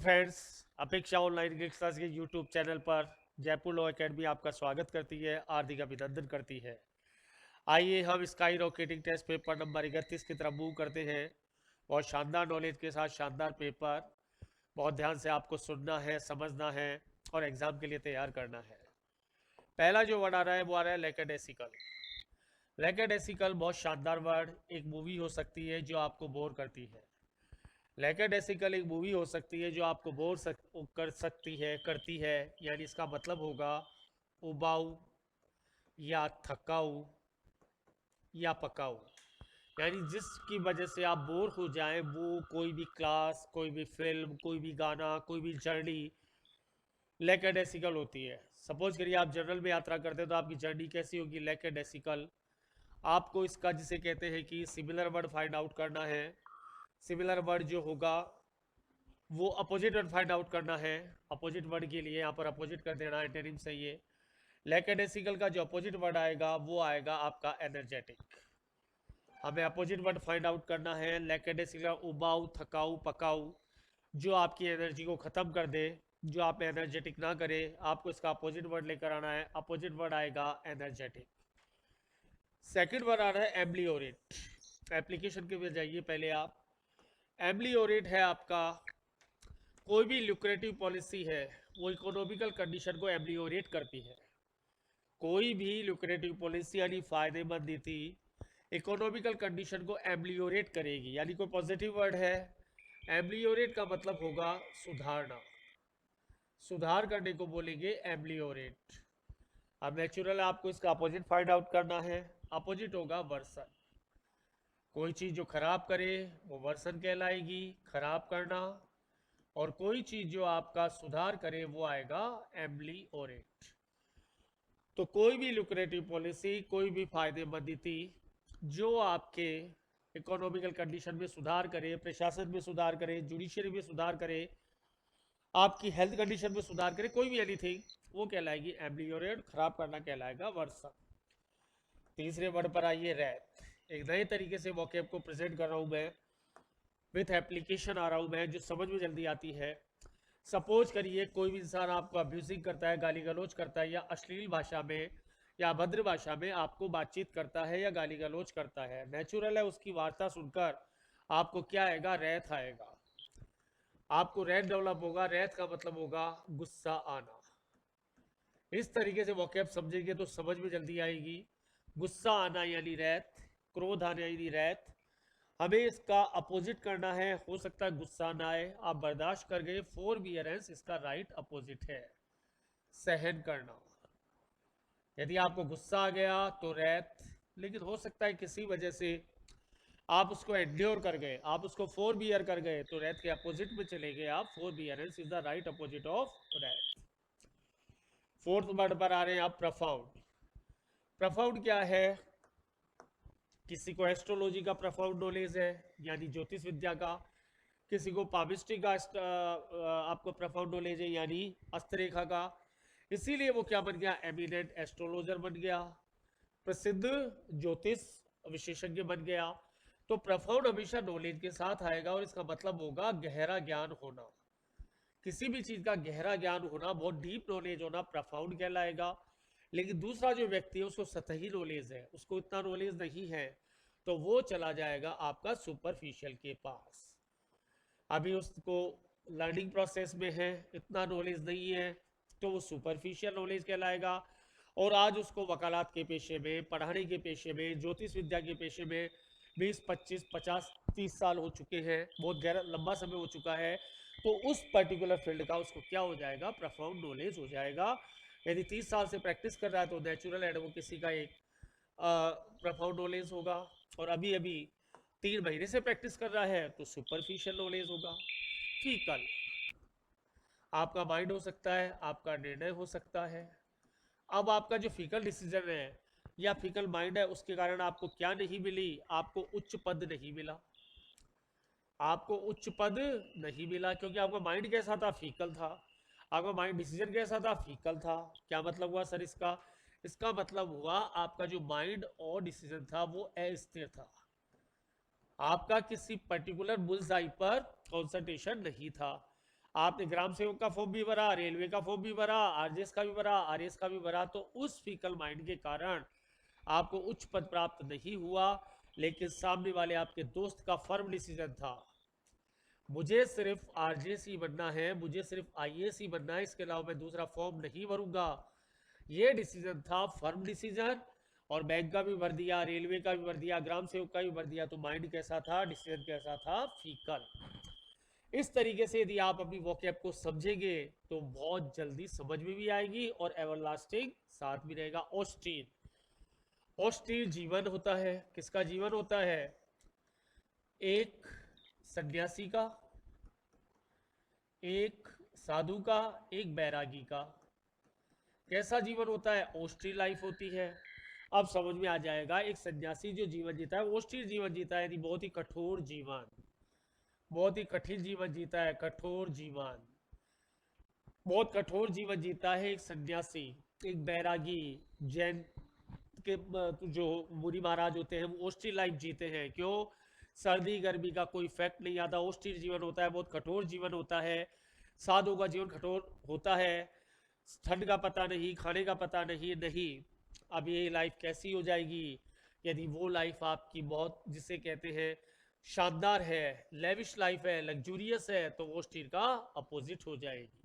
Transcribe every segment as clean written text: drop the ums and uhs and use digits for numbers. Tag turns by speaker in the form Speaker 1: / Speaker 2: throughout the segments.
Speaker 1: Friends, अपेक्षा online class के YouTube channel पर जयपुर लॉ एकेडमी आपका स्वागत करती है, हार्दिक अभिनंदन करती है। आइए हम sky rocketing test paper number 31 की तरफ मूव करते हैं। बहुत शानदार नॉलेज के साथ शानदार पेपर, बहुत ध्यान से आपको सुनना है, समझना है और एग्जाम के लिए तैयार करना है। पहला जो वर्ड आ रहा है वो आ रहा है लैकेडेसिकल। लैकेडेसिकल बहुत शानदार वर्ड, एक मूवी हो सकती है जो आपको बोर करती है। लैकेडेसिकल एक मूवी हो सकती है जो आपको कर सकती है, करती है, यानी इसका मतलब होगा उबाऊ या थकाऊ या पकाऊ। यानी जिसकी वजह से आप बोर हो जाएं, वो कोई भी क्लास, कोई भी फिल्म, कोई भी गाना, कोई भी जर्नी लैकेडेसिकल होती है। सपोज करिए आप जनरल में यात्रा करते हैं तो आपकी जर्नी कैसी होगी? लैकेडेसिकल। आपको इसका जिसे कहते हैं कि सिमिलर वर्ड फाइंड आउट करना है। सिमिलर वर्ड जो होगा वो अपोजिट वर्ड फाइंड आउट करना है। अपोजिट वर्ड के लिए यहाँ पर अपोजिट कर देना है, एंटोनिम से ये लैकेडेसिकल का जो अपोजिट वर्ड आएगा वो आएगा आपका एनर्जेटिक। हमें अपोजिट वर्ड फाइंड आउट करना है। लैकेडेसिकल उबाऊ, थकाऊ, पकाऊ, जो आपकी एनर्जी को ख़त्म कर दे, जो आप एनर्जेटिक ना करे, आपको इसका अपोजिट वर्ड लेकर आना है। अपोजिट वर्ड आएगा एनर्जेटिक। सेकेंड वर्ड आ रहा है एम्ब्लियोरेट। एप्लीकेशन के लिए जाइए पहले आप। एम्ब्लियोरेट है आपका कोई भी ल्यूक्रेटिव पॉलिसी है वो इकोनॉमिकल कंडीशन को एम्ब्लियोरेट करती है। कोई भी ल्यूक्रेटिव पॉलिसी यानी फायदेमंद नीति इकोनॉमिकल कंडीशन को एम्ब्लियोरेट करेगी, यानी कोई पॉजिटिव वर्ड है। एम्ब्लियोरेट का मतलब होगा सुधारना, सुधार करने को बोलेंगे एम्ब्लियोरेट। अब नेचुरल आपको इसका अपोजिट फाइंड आउट करना है। अपोजिट होगा वर्सन। कोई चीज़ जो खराब करे वो वर्सन कहलाएगी, खराब करना। और कोई चीज जो आपका सुधार करे वो आएगा एम्ब्लियोरेट। तो कोई भी लुक्रेटिव पॉलिसी, कोई भी फायदेमंद नीति जो आपके इकोनॉमिकल कंडीशन में सुधार करे, प्रशासन में सुधार करे, जुडिशरी में सुधार करे, आपकी हेल्थ कंडीशन में सुधार करे, कोई भी एनीथिंग, वो कहलाएगी एम्ब्लियोरेट। खराब करना कहलाएगा वर्सन। तीसरे वर्ड पर आइए रैथ। एक नए तरीके से वोकैब को प्रेजेंट कर रहा हूं मैं, विथ एप्लीकेशन आ रहा हूं मैं, जो समझ में जल्दी आती है। सपोज करिए कोई भी इंसान आपको अब्यूजिंग करता है, गाली गलौज करता है, या अश्लील भाषा में या अभद्र भाषा में आपको बातचीत करता है या गाली गलौज करता है। नेचुरल है उसकी वार्ता सुनकर आपको क्या आएगा? रैथ आएगा। आपको रैथ डेवलप होगा। रैथ का मतलब होगा गुस्सा आना। इस तरीके से वोकैब समझेंगे तो समझ में जल्दी आएगी। गुस्सा आना यानी रैथ, क्रोध आना यानी रैथ। हमें इसका अपोजिट करना है। हो सकता है गुस्सा ना आए, आप बर्दाश्त कर गए, फोरबियरेंस इसका राइट अपोजिट है, सहन करना। यदि आपको गुस्सा आ गया तो रैथ, लेकिन हो सकता है किसी वजह से आप उसको एंड्योर कर गए, आप उसको फोरबियर कर गए, तो रैथ के अपोजिट में चले गए आप। Forbearance is the right opposite of wrath. Fourth word पर आ रहे हैं आप, प्रफाउंड। प्रफाउंड क्या है? किसी को एस्ट्रोलॉजी का प्रफाउंड नॉलेज है, यानी ज्योतिष विद्या का। किसी को पामिस्ट्री का आपको प्रफाउंड नॉलेज है, यानी हस्तरेखा का। इसीलिए वो क्या बन गया? एमिनेंट एस्ट्रोलॉजर बन गया, प्रसिद्ध ज्योतिष विशेषज्ञ बन गया। तो प्रफाउंड हमेशा नॉलेज के साथ आएगा और इसका मतलब होगा गहरा ज्ञान होना। किसी भी चीज का गहरा ज्ञान होना, बहुत डीप नॉलेज होना प्रफाउंड कहलाएगा। लेकिन दूसरा जो व्यक्ति है उसको सतही नॉलेज है, उसको इतना नॉलेज नहीं है, तो वो चला जाएगा आपका सुपरफिशियल के पास। अभी उसको लर्निंग प्रोसेस में है, इतना नॉलेज नहीं है, तो वो सुपरफिशियल नॉलेज कहलाएगा। और आज उसको वकालत के पेशे में, पढ़ाने के पेशे में, ज्योतिष विद्या के पेशे में 20, 25, 50, 30 साल हो चुके हैं, बहुत गहरा लंबा समय हो चुका है, तो उस पर्टिकुलर फील्ड का उसको क्या हो जाएगा? प्रोफाउंड नॉलेज हो जाएगा। यदि 30 साल से प्रैक्टिस कर रहा है तो नेचुरल एडवोकेसी का एक प्रोफाउंड नॉलेज होगा। और अभी अभी 3 महीने से प्रैक्टिस कर रहा है तो सुपरफिशियल नॉलेज होगा। फीकल, आपका माइंड हो सकता है, आपका निर्णय हो सकता है। अब आपका जो फीकल डिसीजन है या फीकल माइंड है, उसके कारण आपको क्या नहीं मिली? आपको उच्च पद नहीं मिला। आपको उच्च पद नहीं मिला क्योंकि आपका माइंड कैसा था? फीकल था। आपका माइंड डिसीजन कैसा था? फीकल था। क्या मतलब हुआ सर इसका? इसका मतलब हुआ आपका जो माइंड और डिसीजन था वो अस्थिर था। आपका किसी पर्टिकुलर बुल्सआई पर कंसंट्रेशन नहीं था। आपने ग्राम सेवक का फॉर्म भी भरा, रेलवे का फॉर्म भी भरा, आरजेएस का भी भरा, आरएएस का भी भरा, तो उस फीकल माइंड के कारण आपको उच्च पद प्राप्त नहीं हुआ। लेकिन सामने वाले आपके दोस्त का फर्म डिसीजन था, मुझे सिर्फ आरजेएस ही बनना है, मुझे सिर्फ आईएएस ही बनना है, इसके अलावा मैं दूसरा फॉर्म नहीं भरूंगा। ये डिसीजन था, फर्म डिसीजन। और बैंक का भी भर दिया, रेलवे का भी भर दिया, ग्राम सेवक का भी भर दिया, तो माइंड कैसा था, डिसीजन कैसा था, फीकल। इस तरीके से यदि आप अपनी वोकैब को समझेंगे तो बहुत जल्दी समझ में भी आएगी और एवरलास्टिंग साथ भी रहेगा। ऑस्टीन, ऑस्टीन जीवन होता है, किसका जीवन होता है? एक सन्यासी का, एक साधु का, एक बैरागी का। कैसा जीवन होता है? ऑस्ट्री लाइफ होती है। अब समझ में आ जाएगा, एक सन्यासी जो जीवन जीता है ऑस्ट्री जीवन जीता है, यानी बहुत ही कठोर जीवन, बहुत ही कठिन जीवन जीता है, कठोर जीवन, बहुत कठोर जीवन जीता है एक सन्यासी। एक बैरागी, जैन के जो मुनि महाराज होते हैं वो ऑस्ट्री लाइफ जीते हैं। क्यों? सर्दी गर्मी का कोई इफेक्ट नहीं आता, ऑस्ट्री जीवन होता है, बहुत कठोर जीवन होता है। साधु का जीवन कठोर होता है, ठंड का पता नहीं, खाने का पता नहीं। नहीं, अब ये लाइफ कैसी हो जाएगी? यदि वो लाइफ आपकी बहुत, जिसे कहते हैं शानदार है, लेविश लाइफ है, लग्जूरियस है, तो वो स्टील का अपोजिट हो जाएगी।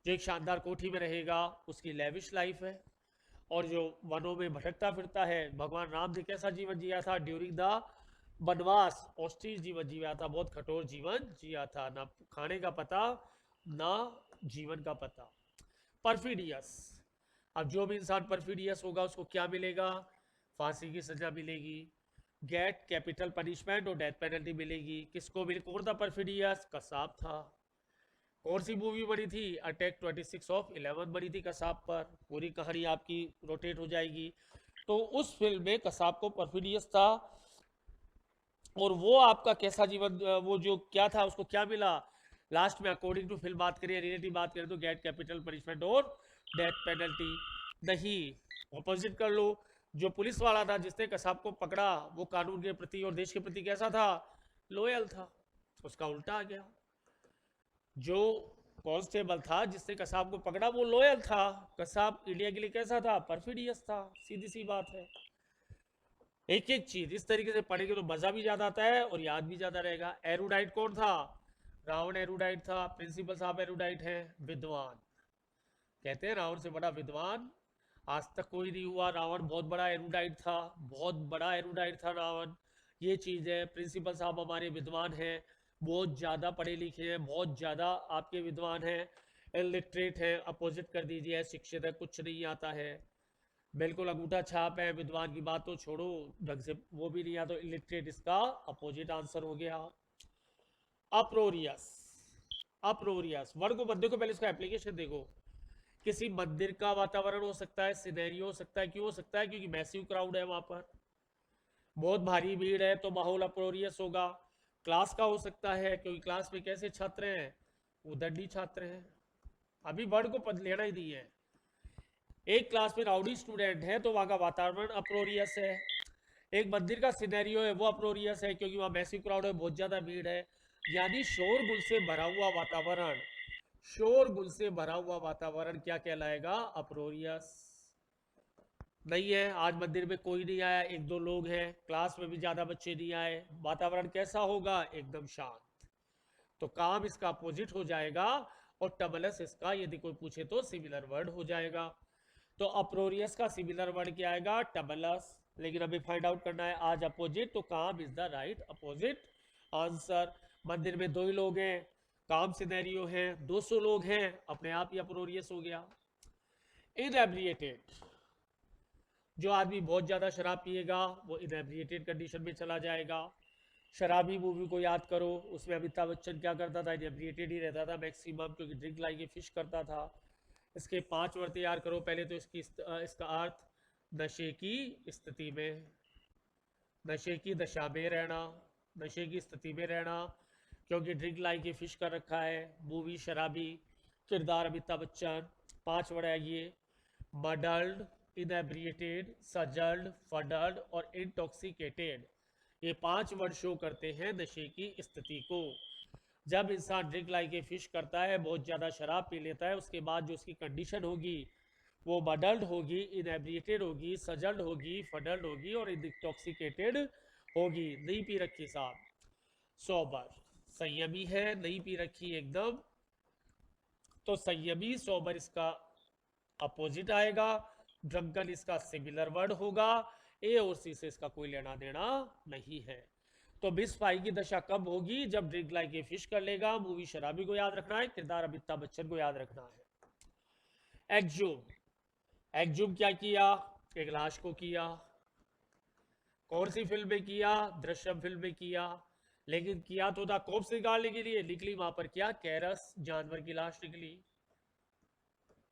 Speaker 1: जो एक शानदार कोठी में रहेगा उसकी लेविश लाइफ है, और जो वनों में भटकता फिरता है, भगवान राम ने कैसा जीवन जिया था ड्यूरिंग द वनवास? ऑस्ट्रिच जीवन जिया था, बहुत कठोर जीवन जिया था, ना खाने का पता ना जीवन का पता। परफिडियस, अब जो भी इंसान परफिडियस होगा उसको क्या मिलेगा? फांसी की सजा मिलेगी, गेट कैपिटल पनिशमेंट और डेथ पेनल्टी मिलेगी। किसको मिले? कौन था परफिडियस? कसाब था। कौन सी मूवी बनी थी? अटैक 26/11 बनी थी कसाब पर। पूरी कहानी आपकी रोटेट हो जाएगी। तो उस फिल्म में कसाब को परफिडियस था, और वो आपका कैसा जीवन, वो जो क्या था, उसको क्या मिला लास्ट में? अकॉर्डिंग टू फिल्म बात करें, रिलेटिव बात करें, तो गेट कैपिटल पनिशमेंट और डेथ पेनल्टी। नहीं, ऑपोजिट कर लो। जो पुलिस वाला था जिसने कसाब को पकड़ा, वो कानून के प्रति और देश के प्रति कैसा था? लॉयल था। उसका उल्टा आ गया। जो कांस्टेबल था जिसने कसाब को पकड़ा, वो लॉयल था। कसाब इंडिया के लिए कैसा था? परफिडियस था। सीधी सी बात है। एक एक चीज इस तरीके से पढ़ेंगे तो मजा भी ज्यादा आता है और याद भी ज्यादा रहेगा। एरुडाइट कौन था? रावण एरुडाइट था। प्रिंसिपल साहब एरुडाइट है, विद्वान। कहते हैं रावण से बड़ा विद्वान आज तक कोई नहीं हुआ। रावण बहुत बड़ा एरुडाइट था, बहुत बड़ा एरुडाइट था रावण। ये चीज है। प्रिंसिपल साहब हमारे विद्वान हैं, बहुत ज्यादा पढ़े लिखे हैं, बहुत ज्यादा आपके विद्वान हैं। इलिटरेट है, अपोजिट कर दीजिए, शिक्षित है, कुछ नहीं आता है, बिल्कुल अंगूठा छाप है। विद्वान की बात तो छोड़ो, ढंग से वो भी नहीं आता, तो इलिटरेट इसका अपोजिट आंसर हो गया। अप्रोरियस, अप्रोरियस वर्ड को, बंदे को पहले इसका एप्लीकेशन देखो। किसी मंदिर का वातावरण हो सकता है, सिनेरियो हो सकता है। क्यों हो सकता है? क्योंकि मैसिव क्राउड है वहां पर, बहुत भारी भीड़ है, तो माहौल अप्रोरियस होगा। क्लास का हो सकता है, क्योंकि क्लास में कैसे छात्र हैं? उदंडी छात्र हैं। अभी वर्ड को लेना ही नहीं है। एक क्लास में राउडी स्टूडेंट है, तो वहां का वातावरण अप्रोरियस है। एक मंदिर का सिनेरियो है, वो अप्रोरियस है, क्योंकि वहां मैसिव क्राउड है, बहुत ज्यादा भीड़ है। यानी शोरगुल से भरा हुआ वातावरण, शोरगुल से भरा हुआ वातावरण क्या कहलाएगा? अप्रोरियस। नहीं है, आज मंदिर में कोई नहीं आया, एक दो लोग हैं, क्लास में भी ज्यादा बच्चे नहीं आए, वातावरण कैसा होगा? एकदम शांत। तो काम इसका अपोजिट हो जाएगा, और टबलस इसका, यदि कोई पूछे तो सिमिलर वर्ड हो जाएगा। तो अप्रोरियस का सिमिलर वर्ड क्या आएगा? टबलस। लेकिन अभी फाइंड आउट करना है आज अपोजिट, तो काम is the right opposite answer. मंदिर में दो ही लोग हैं, काम सिनेरियो है, 200 लोग हैं, अपने आप ही अप्रोरियस हो गया। इनएब्रिएटेड, जो आदमी बहुत ज्यादा शराब पिएगा वो इनएब्रिएटेड कंडीशन में चला जाएगा। शराबी मूवी को याद करो, उसमें अमिताभ बच्चन क्या करता था? इनएब्रिएटेड ही रहता था मैक्सिमम, क्योंकि ड्रिंक लाइक फिश करता था। इसके 5 वर्ड तैयार करो। पहले तो इसका अर्थ नशे की स्थिति में, नशे की दशा में रहना, नशे की स्थिति में रहना, क्योंकि ड्रिंक लाइक ये फिश कर रखा है। मूवी शराबी, किरदार अमिताभ बच्चन। 5 वर्ड है ये, मडल्ड, इनएब्रिएटेड, सजल्ड, फडल्ड और इंटॉक्सिकेटेड। ये 5 वर्ड शो करते हैं नशे की स्थिति को। जब इंसान ड्रिंक लाइक ए फिश करता है, बहुत ज़्यादा शराब पी लेता है, उसके बाद जो उसकी कंडीशन होगी वो बडल्ड होगी, इनएब्रिएटेड होगी, सजल्ड होगी, फडल्ड होगी और इंटॉक्सिकेटेड होगी। नहीं पी रखी साहब, सोबर, संयमी है, नहीं पी रखी एकदम, तो संयमी सोबर इसका अपोजिट आएगा। ड्रंकन इसका सिमिलर वर्ड होगा। ए और सी से इसका कोई लेना देना नहीं है। तो मिस पाई की दशा कब होगी? जब ड्रिंक लाइक ए फिश कर लेगा। मूवी शराबी को याद रखना है, किरदार अमिताभ बच्चन को याद रखना है। एक्जूम, एक्जूम क्या किया? एक लाश को किया। कौन सी फिल्म में किया? दृश्यम फिल्म में किया। लेकिन किया तो था कोप से निकालने के लिए, निकली वहां पर क्या? कैरस, जानवर की लाश निकली।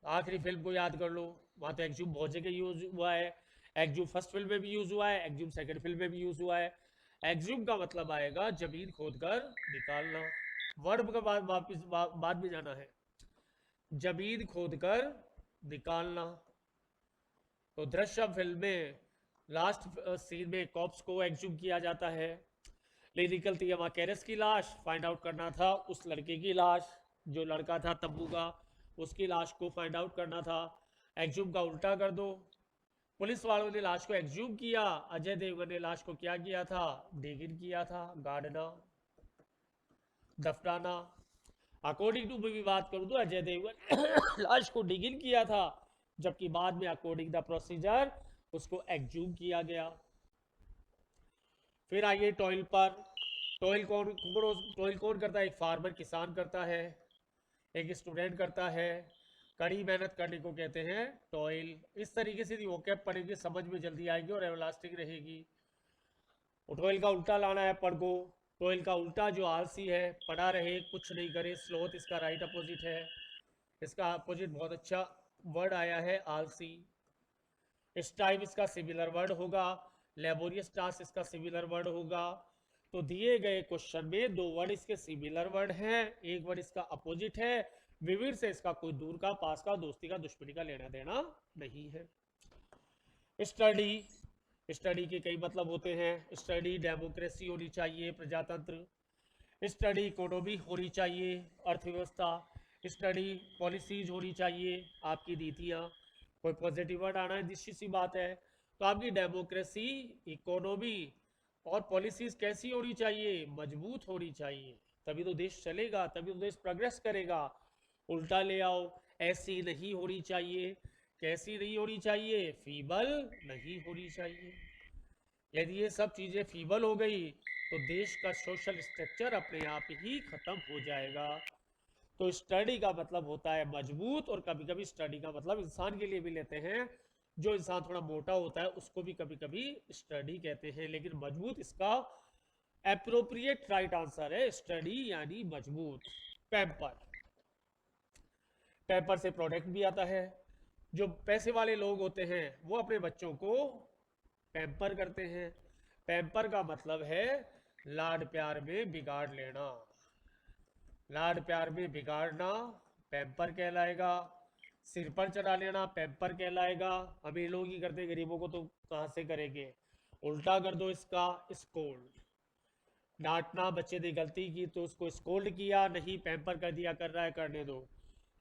Speaker 1: आखिरी फिल्म को याद कर लो, वहां तो एक्जूम बहुत जगह यूज हुआ है। एक्जूम फर्स्ट फिल्म में भी यूज हुआ है, एक्जूम सेकंड फिल्म में भी यूज हुआ है। एक्जूम का मतलब आएगा जमीन खोदकर निकालना। वर्ब का बाद में जाना है, जमीन खोदकर निकालना। तो दृश्यम फिल्म में लास्ट सीन में कॉप्स को एक्जूम किया जाता है, लेकिन निकलती है वहां कैरस की लाश। फाइंड आउट करना था उस लड़के की लाश, जो लड़का था तब्बू का, उसकी लाश को फाइंड आउट करना था। एक्जूम का उल्टा कर दो। पुलिस वालों ने लाश को एक्जूम किया, अजय देवगन ने लाश को क्या किया था? डिगिन किया था, गाड़ना, दफनाना। अकॉर्डिंग टू मूवी बात करूं तो अजय देवगन लाश को डिगिन किया था, जबकि बाद में अकॉर्डिंग द प्रोसीजर उसको एक्जूम किया गया। फिर आइए टॉयल पर। टॉयल कौन करता है? एक फार्मर, किसान करता है, एक स्टूडेंट करता है। कड़ी मेहनत करने को कहते हैं टॉयल। इस तरीके से वोकैब पढ़ेंगे, समझ में जल्दी आएगी और एवरलास्टिंग रहेगी। टॉयल का उल्टा लाना है पढ़ को। टॉयल का उल्टा जो आलसी है, पढ़ा रहे कुछ नहीं करे, स्लोथ इसका राइट अपोजिट है। इसका अपोजिट बहुत अच्छा वर्ड आया है, आलसी। स्टाइव इसका सिमिलर वर्ड होगा। लेबोरियस टास्क इसका सिमिलर वर्ड होगा। तो दिए गए क्वेश्चन में दो वर्ड इसके सिमिलर वर्ड हैं, एक वर्ड इसका अपोजिट है। विविध से इसका कोई दूर का, पास का, दोस्ती का, दुश्मनी का लेना देना नहीं है। स्टडी, स्टडी के कई मतलब होते हैं। स्टडी डेमोक्रेसी होनी चाहिए, प्रजातंत्र। स्टडी इकोनॉमी होनी चाहिए, अर्थव्यवस्था। स्टडी पॉलिसीज होनी चाहिए, आपकी नीतियाँ। कोई पॉजिटिव वर्ड आना है, निश्चित सी बात है। तो आपकी डेमोक्रेसी, इकोनॉमी और पॉलिसीज कैसी होनी चाहिए? मजबूत होनी चाहिए, तभी तो देश चलेगा, तभी तो देश प्रोग्रेस करेगा। उल्टा ले आओ, ऐसी नहीं होनी चाहिए। कैसी नहीं होनी चाहिए? फीबल नहीं होनी चाहिए। यदि ये सब चीज़ें फीबल हो गई तो देश का सोशल स्ट्रक्चर अपने आप ही खत्म हो जाएगा। तो स्टडी का मतलब होता है मजबूत, और कभी कभी स्टडी का मतलब इंसान के लिए भी लेते हैं। जो इंसान थोड़ा मोटा होता है उसको भी कभी कभी स्टडी कहते हैं, लेकिन मजबूत इसका एप्रोप्रिएट राइट आंसर है, स्टडी यानी मजबूत। पैम्पर, पैम्पर से प्रोडक्ट भी आता है। जो पैसे वाले लोग होते हैं वो अपने बच्चों को पैम्पर करते हैं। पैम्पर का मतलब है लाड प्यार में बिगाड़ लेना। लाड प्यार में बिगाड़ना पैम्पर कहलाएगा। सिर पर चढ़ा लेना पैम्पर कहलाएगा। अमीर लोग ही करते, गरीबों को तो कहाँ से करेंगे। उल्टा कर दो इसका, स्कोल्ड। डांटना, बच्चे ने गलती की तो उसको स्कोल्ड किया, नहीं पैम्पर कर दिया, कर रहा है करने दो।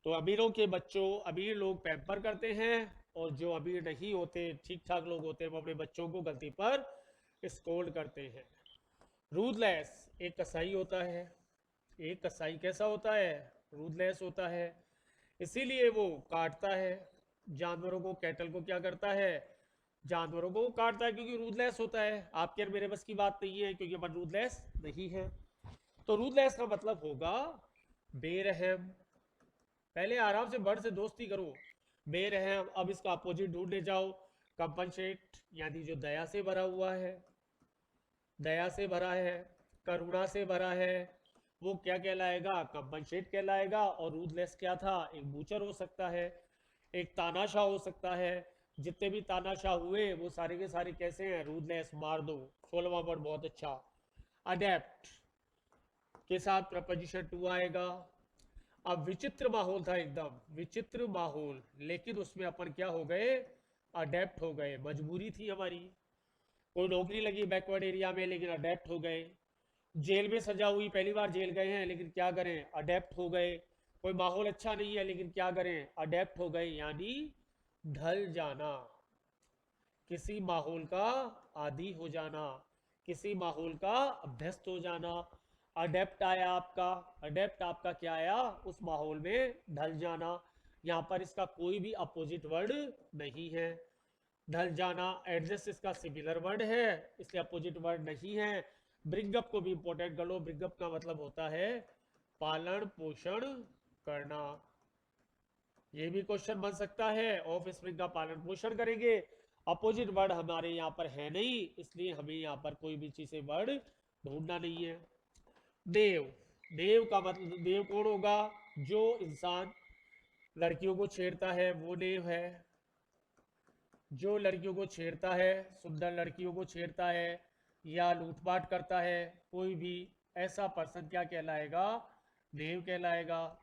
Speaker 1: तो अमीरों के बच्चों, अमीर लोग पैम्पर करते हैं, और जो अमीर नहीं होते, ठीक ठाक लोग होते हैं, वो अपने बच्चों को गलती पर स्कोल्ड करते हैं। रूथलेस, एक कसाई होता है। एक कसाई कैसा होता है? रूथलेस होता है, इसीलिए वो काटता है जानवरों को। कैटल को क्या करता है? जानवरों को काटता है, क्योंकि रूथलेस होता है। आपके और मेरे बस की बात नहीं है, क्योंकि अपन रूथलेस नहीं है। तो रूथलेस का मतलब होगा बेरहम। पहले आराम से बर्ड से दोस्ती करो, बेरहम। अब इसका अपोजिट ढूंढने जाओ, कंपनसेट, यानी जो दया से भरा हुआ है, दया से भरा है, करुणा से भरा है, वो क्या कहलाएगा? कंपनसेट कहलाएगा। और रूथलेस क्या था? एक बूचर हो सकता है, एक तानाशाह हो सकता है। जितने भी तानाशाह हुए वो सारे के सारे कैसे हैं? रूथलेस, मार दो। 16वां वर्ड बहुत अच्छा। अडेप्ट के साथ प्रपोजिशन टू आएगा। अब विचित्र माहौल था, एकदम विचित्र माहौल, लेकिन उसमें अपन क्या हो गए? अडेप्ट हो गए। मजबूरी थी हमारी, कोई नौकरी लगी बैकवर्ड एरिया में, लेकिन अडेप्ट हो गए। जेल में सजा हुई, पहली बार जेल गए हैं लेकिन क्या करें, अडेप्ट हो गए। कोई माहौल अच्छा नहीं है लेकिन क्या करें, अडेप्ट हो गए, यानी ढल जाना, किसी माहौल का आदी हो जाना, किसी माहौल का अभ्यस्त हो जाना। अडेप्ट आया आपका, अडेप्ट आपका क्या आया, उस माहौल में ढल जाना। यहाँ पर इसका कोई भी अपोजिट वर्ड नहीं है। ढल जाना, एडजस्ट इसका सिमिलर वर्ड है, इसलिए अपोजिट वर्ड नहीं है। ब्रिंगअप को भी इंपॉर्टेंट कर लो, ब्रिंगअप का मतलब होता है पालन पोषण करना। ये भी क्वेश्चन बन सकता है, ऑफ स्प्रिंग का पालन पोषण करेंगे। अपोजिट वर्ड हमारे यहाँ पर है नहीं, इसलिए हमें यहाँ पर कोई भी चीज से वर्ड ढूंढना नहीं है। देव, देव का मतलब, देव कौन होगा, जो इंसान लड़कियों को छेड़ता है वो देव है। जो लड़कियों को छेड़ता है, सुंदर लड़कियों को छेड़ता है या लूटपाट करता है, कोई भी ऐसा पर्सन क्या कहलाएगा, देव कहलाएगा।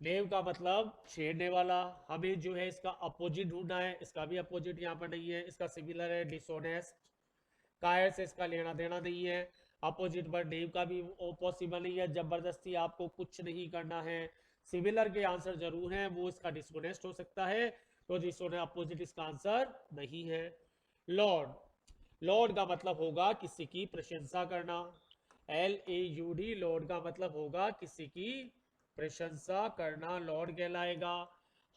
Speaker 1: देव का मतलब छेड़ने वाला। हमें जो है इसका अपोजिट ढूंढना है, इसका भी अपोजिट यहाँ पर नहीं है, इसका सिमिलर है डिसऑनेस्ट। कायर से इसका लेना देना नहीं है। अपोजिट वर्ड देव का भी पॉसिबल नहीं है, जबरदस्ती आपको कुछ नहीं करना है। सिमिलर के आंसर जरूर हैं, वो इसका डिसऑनेस्ट हो सकता है, तो डिसऑनेस्ट अपोजिट इसका आंसर नहीं है। लॉर्ड, लॉर्ड का मतलब होगा किसी की प्रशंसा करना। LAUD, लॉर्ड का मतलब होगा किसी की प्रशंसा करना, लॉर्ड कहलाएगा।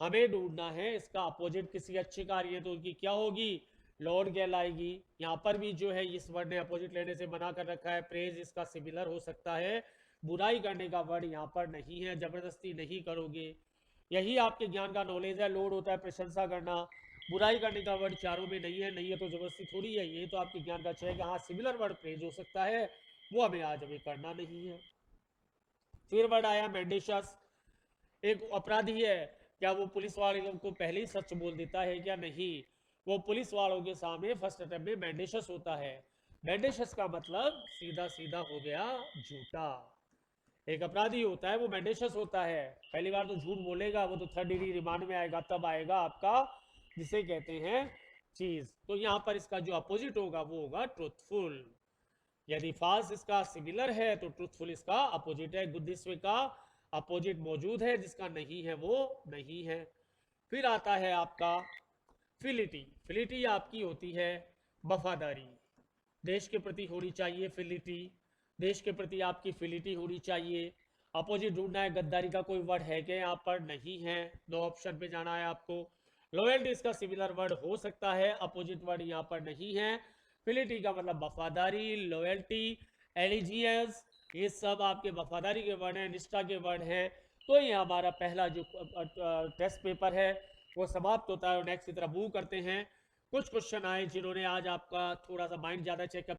Speaker 1: हमें ढूंढना है इसका अपोजिट किसी अच्छे कार्य, तो उनकी क्या होगी, लॉर्ड कहलाएगी। यहाँ पर भी जो है इस वर्ड ने अपोजिट लेने से मना कर रखा है। प्रेज इसका सिमिलर हो सकता है, बुराई करने का वर्ड यहाँ पर नहीं है, जबरदस्ती नहीं करोगे। यही आपके ज्ञान का नॉलेज है, लोड होता है प्रशंसा करना, बुराई करने का वर्ड चारों में नहीं है, नहीं है तो जबरदस्ती थोड़ी है, ये तो आपके ज्ञान का अच्छा है कि हाँ सिमिलर वर्ड प्रेज हो सकता है, वो हमें आज हमें करना नहीं है। फिर वर्ड आया मेंडिशस, एक अपराधी है, क्या वो पुलिस वालों को पहले ही सच बोल देता है, क्या नहीं, वो पुलिस वालों के सामने फर्स्ट अटेम्प्ट में मेंडिशस होता है। मेंडिशस का मतलब सीधा सीधा हो गया झूठा। एक अपराधी होता है वो मेंडिशस होता है, पहली बार तो झूठ बोलेगा, वो तो 3rd डिग्री रिमांड में आएगा, तब आएगा आपका जिसे कहते हैं चीज। तो यहाँ पर इसका जो अपोजिट होगा वो होगा ट्रूथफुल। यदि फॉल्स इसका सिमिलर है तो ट्रूथफुल इसका अपोजिट है। गुद्दिस्व का अपोजिट मौजूद है, जिसका नहीं है वो नहीं है। फिर आता है आपका फिलिटी। फिलिटी आपकी होती है वफादारी, देश के प्रति होनी चाहिए फिलिटी, देश के प्रति आपकी फिलिटी होनी चाहिए। अपोजिट ढूंढना है, गद्दारी का कोई वर्ड है क्या, यहाँ पर नहीं है, दो ऑप्शन पे जाना है आपको। लॉयल्टी इसका सिमिलर वर्ड हो सकता है, अपोजिट वर्ड यहाँ पर नहीं है। फिलिटी का मतलब वफादारी, लॉयल्टी, एलिजियंस, ये सब आपके वफादारी के वर्ड हैं, निष्ठा के वर्ड हैं। तो ये हमारा पहला जो टेस्ट पेपर है वो समाप्त होता है और नेक्स्ट की तरफ मूव करते हैं। कुछ क्वेश्चन आए जिन्होंने आज आपका थोड़ा सा माइंड ज़्यादा चेकअप